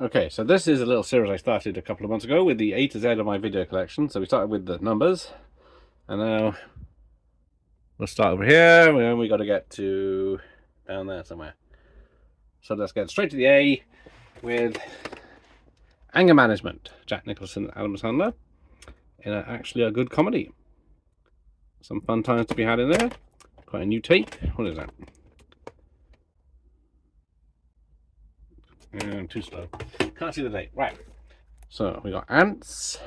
Okay, so this is a little series I started a couple of months ago with the A to Z of my video collection. So we started with the numbers, and now we'll start over here, and we got to get to down there somewhere. So let's get straight to the A with Anger Management, Jack Nicholson and Adam Sandler, in actually a good comedy. Some fun times to be had in there. Quite a new tape. What is that? Too slow. Can't see the date. Right. So we got Ants,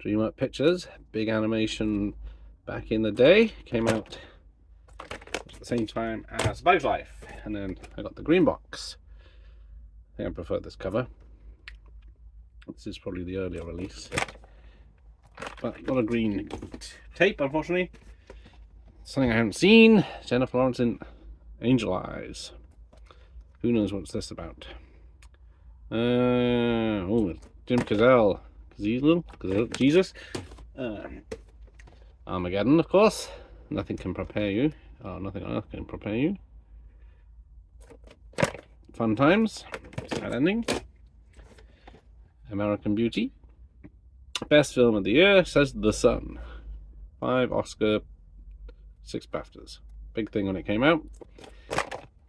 DreamWorks Pictures, big animation back in the day. Came out at the same time as Bugs Life. And then I got the green box. I think I prefer this cover. This is probably the earlier release. But got a green tape, unfortunately. Something I haven't seen. Jennifer Lawrence in Angel Eyes. Who knows what's this about? Oh, Jim Cazale. Jesus. Armageddon, of course. Nothing can prepare you. Oh, nothing on earth can prepare you. Fun times. Sad ending. American Beauty. Best film of the year, says The Sun. 5 Oscar, 6 BAFTAs. Big thing when it came out.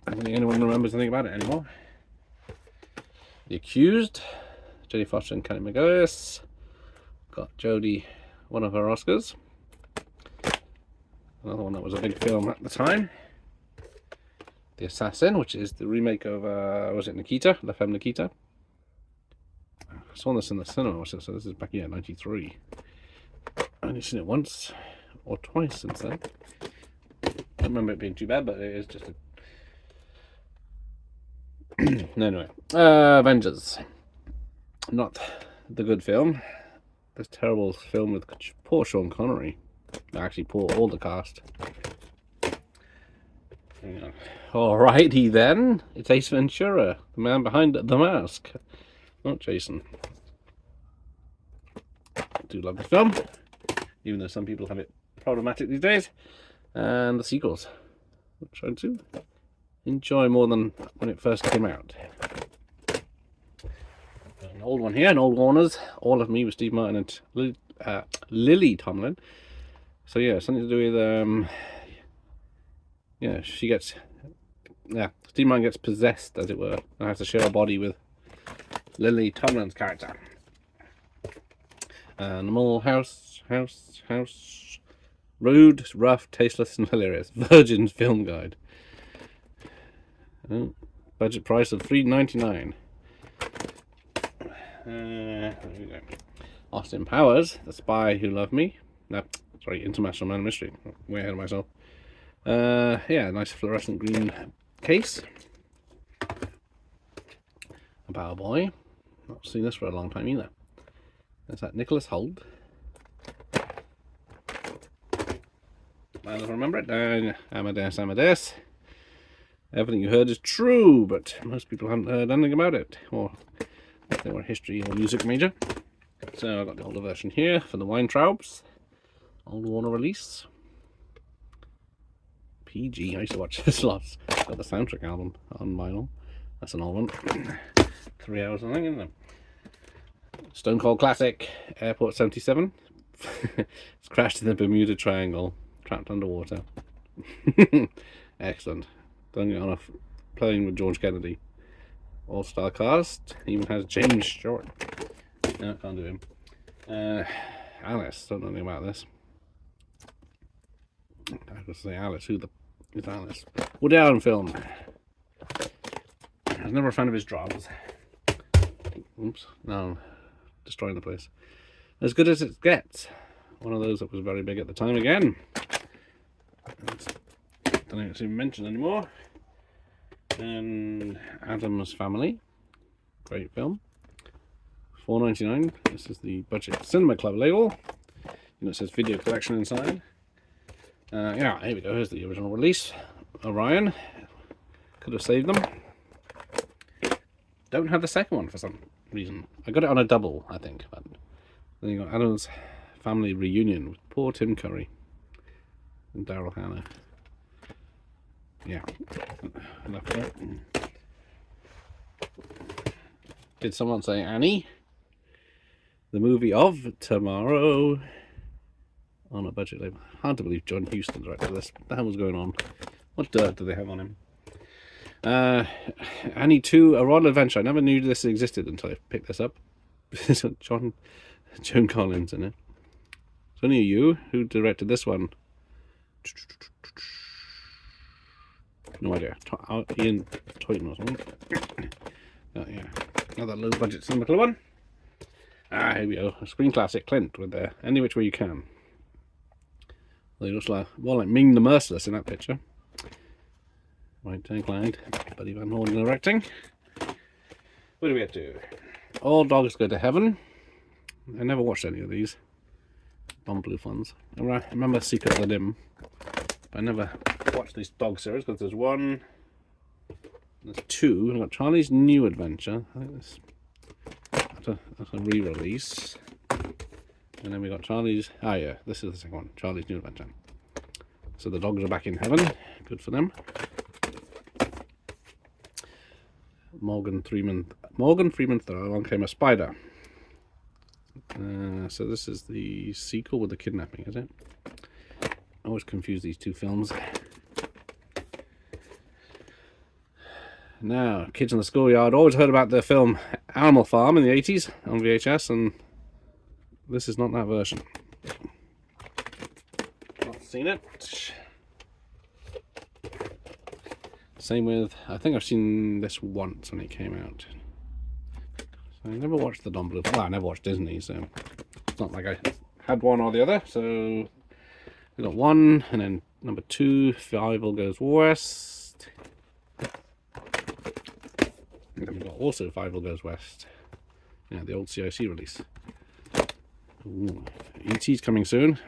I don't think anyone remembers anything about it anymore. The Accused, Jodie Foster and Kelly McGillis. Got Jodie one of her Oscars. Another one that was a big film at the time. The Assassin, which is the remake of, was it Nikita? La Femme Nikita. I saw this in the cinema, so this is back in 93. I've only seen it once or twice since then. I don't remember it being too bad, but it is just a... Anyway, Avengers. Not the good film. This terrible film with poor Sean Connery. Actually, poor all the cast. Alrighty then. It's Ace Ventura, the man behind the mask. Not Jason. I do love this film, even though some people have it problematic these days. And the sequels, which I do enjoy more than when it first came out. An old one here, an old Warner's. All of Me with Steve Martin and Lily Tomlin. So yeah, something to do with yeah, she gets, yeah, Steve Martin gets possessed, as it were, and has to share a body with Lily Tomlin's character. Animal House, rude, rough, tasteless, and hilarious. Virgin's Film Guide. Oh, budget price of $3.99. There we go. Austin Powers, The Spy Who Loved Me. No, sorry, International Man of Mystery. Way ahead of myself. Yeah, nice fluorescent green case. A Power Boy. Not seen this for a long time either. There's that Nicholas Hoult. I don't remember it. Amadeus. Everything you heard is true, but most people haven't heard anything about it, or if they were a history or music major. So I got the older version here for the Weintraubs. Old Warner release. PG. I used to watch this lots. Got the soundtrack album on vinyl. That's an old one. 3 hours, I think, isn't it? Stone Cold Classic. Airport 77. It's crashed in the Bermuda Triangle. Trapped underwater. Excellent. Done it on a plane with George Kennedy. All-star cast. Even has James Stewart. No, can't do him. Alice. Don't know anything about this. I was say Alice. Who is Alice? Woody Allen film. I was never a fan of his dramas. Oops. No. Destroying the place. As Good as It Gets. One of those that was very big at the time again. Don't think it's even mentioned anymore. And Addams Family. Great film. $4.99. This is the Budget Cinema Club label. And it says Video Collection inside. Yeah, here we go. Here's the original release. Orion. Could have saved them. Don't have the second one for some reason. I got it on a double, I think. But then you got Addams Family Reunion with poor Tim Curry and Daryl Hannah. Yeah. Enough of that. Did someone say Annie? The movie of tomorrow on a budget label. Hard to believe John Huston directed this. What the hell was going on? What dirt do they have on him? Annie 2, A Royal Adventure. I never knew this existed until I picked this up. Joan Collins in it. It's only you who directed this one. No idea. Ian Toyton or something. Oh, yeah. Another low budget cinema one. Here we go. A screen classic, Clint, with the Any Which Way You Can. They look like more like Ming the Merciless in that picture. Right, Clyde, Buddy Van Horn directing. What do we get to? All Dogs Go to Heaven. I never watched any of these. Don Bluth ones. I remember Secret of the Dim. But I never watched these dog series because there's one, there's two. We've got Charlie's New Adventure. I think that's a re-release. And then we got Charlie's. Ah, yeah, this is the second one. Charlie's New Adventure. So the dogs are back in heaven. Good for them. Morgan Freeman. Along Came a Spider. So this is the sequel with the kidnapping, is it? I always confuse these two films. Now, Kids in the Schoolyard. Always heard about the film Animal Farm in the 80s on VHS, and this is not that version. Not seen it. Same with, I think I've seen this once when it came out. So I never watched the Don Bluth. Well, I never watched Disney, so it's not like I had one or the other. So we got one, and then number 2, Fievel Goes West. And then we got also Fievel Goes West. Yeah, the old CIC release. Ooh. E.T.'s coming soon.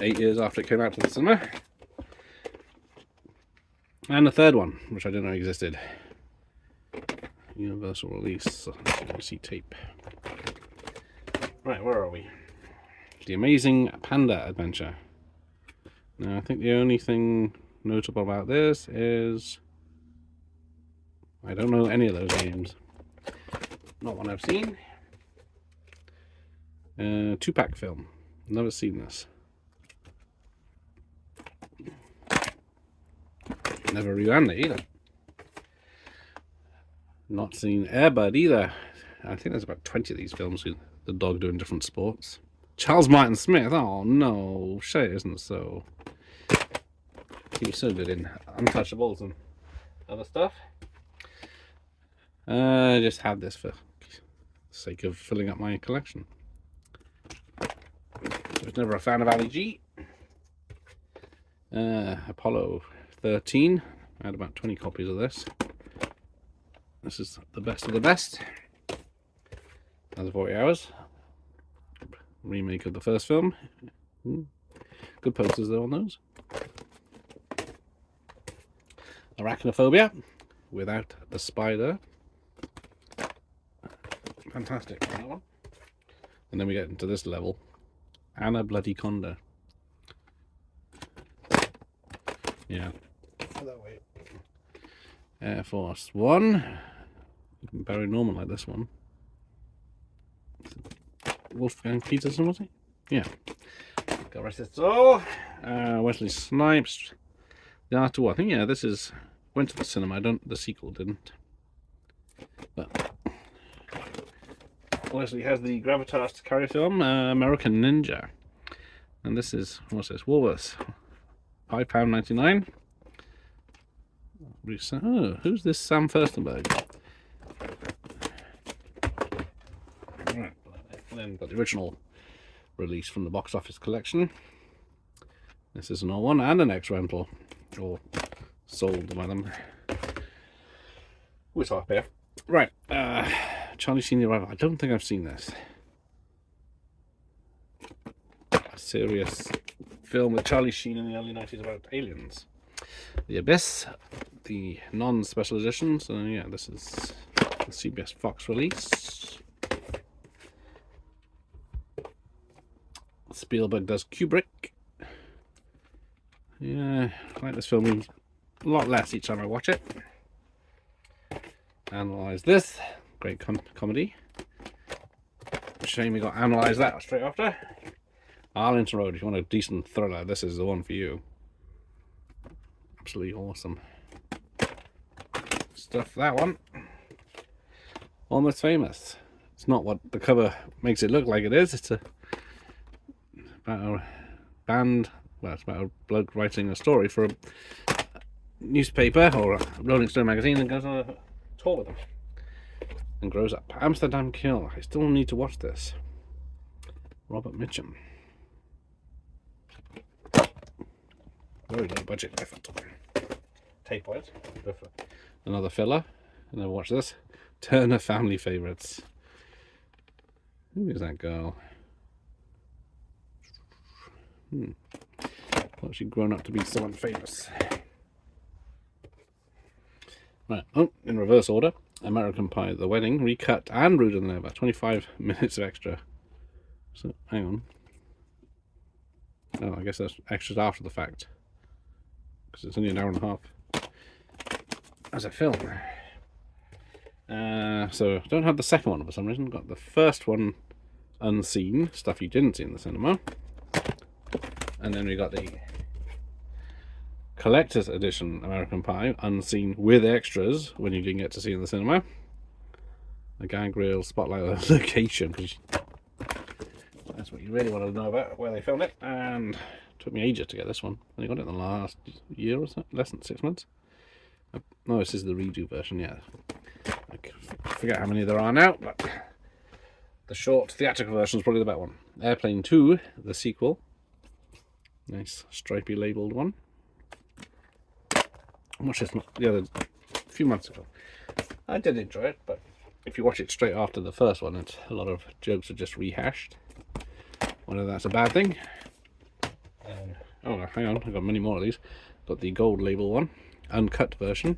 8 years after it came out to the cinema. And the third one, which I didn't know existed. Universal release, CIC tape. Right, where are we? The Amazing Panda Adventure. Now, I think the only thing notable about this is I don't know any of those games. Not one I've seen. 2-pack film. Never seen this. Never rewound it either. Not seen Air Bud either. I think there's about 20 of these films with the dog doing different sports. Charles Martin Smith. Oh no, shit, isn't so. He was so good in Untouchables and other stuff. I just had this for the sake of filling up my collection. I was never a fan of Ali G. Apollo 13. I had about 20 copies of this. This is the best of the best. Another 40 hours. Remake of the first film. Good posters though on those. Arachnophobia without the spider. Fantastic that one. And then we get into this level. Anna Bloody Conda. Yeah. That way. Air Force One. Very normal like this one. Wolfgang Peterson, was he? Yeah. God rest his soul. Wesley Snipes. The Art of War. I think, yeah, this is. Went to the cinema. The sequel didn't. But Wesley has the Gravitas to carry film, American Ninja. And this is, what's this? Woolworths. £5.99. Oh, who's this Sam Furstenberg? Right, then got the original release from the box office collection. This is an old one and an ex-rental, or sold by them. It's half here. Right, Charlie Sheen the Arrival. I don't think I've seen this. A serious film with Charlie Sheen in the early 90s about aliens. The Abyss, the non-special edition. So yeah, this is the CBS Fox release. Spielberg does Kubrick. Yeah, I like this film a lot less each time I watch it. Analyze this. great comedy. Shame we got Analyze That straight after. Arlington Road, if you want a decent thriller, this is the one for you. Absolutely awesome stuff, that one. Almost Famous. It's not what the cover makes it look like it is. It's about a band, well, it's about a bloke writing a story for a newspaper or a Rolling Stone magazine and goes on a tour with them and grows up. Amsterdam Kill. I still need to watch this. Robert Mitchum. Very low budget effort. Tape wise. Another filler. And then watch this. Turner Family Favorites. Who is that girl? Thought she'd grown up to be someone famous. Right, oh, in reverse order. American Pie, The Wedding, recut and ruder than ever. 25 minutes of extra. So, hang on. Oh, I guess that's extras after the fact. Because it's only an hour and a half as a film. So, don't have the second one for some reason. Got the first one unseen, stuff you didn't see in the cinema. And then we got the collector's edition American Pie, unseen with extras, when you didn't get to see in the cinema. A gag reel, spotlight location, because that's what you really want to know about, where they filmed it. And it took me ages to get this one. I got it in the last year or so, less than 6 months. No, this is the redo version, yeah. I forget how many there are now, but the short theatrical version is probably the better one. Airplane 2, the sequel. Nice stripy labelled one. I watched this the other few months ago. I did enjoy it, but if you watch it straight after the first one, it's a lot of jokes are just rehashed. Whether that's a bad thing. Oh, hang on, I've got many more of these. Got the gold label one, uncut version.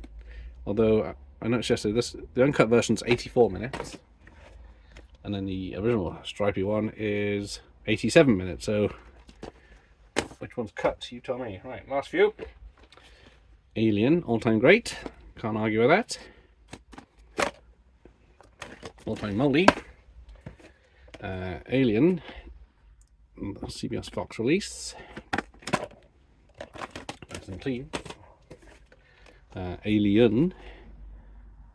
Although I noticed yesterday, the uncut version's 84 minutes, and then the original stripy one is 87 minutes. So, which one's cut? You tell me. Right, last few. Alien, all-time great. Can't argue with that. All-time moldy. Alien, CBS Fox release. Nice and clean. Alien,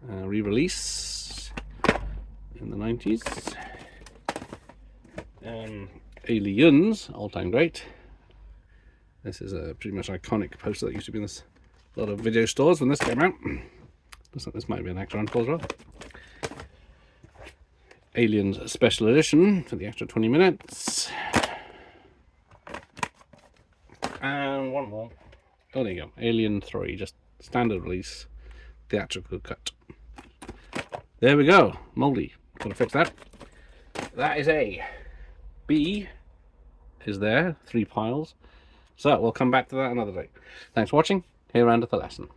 re-release in the 90s. Aliens, all-time great. This is a pretty much iconic poster that used to be in this a lot of video stores when this came out. Looks like this might be an extra uncle as well. Aliens Special Edition for the extra 20 minutes. And one more. Oh, there you go. Alien 3, just standard release, theatrical cut. There we go. Moldy. Gotta fix that. That is A. B is there. 3 piles. So we'll come back to that another day. Thanks for watching. Here endeth the lesson.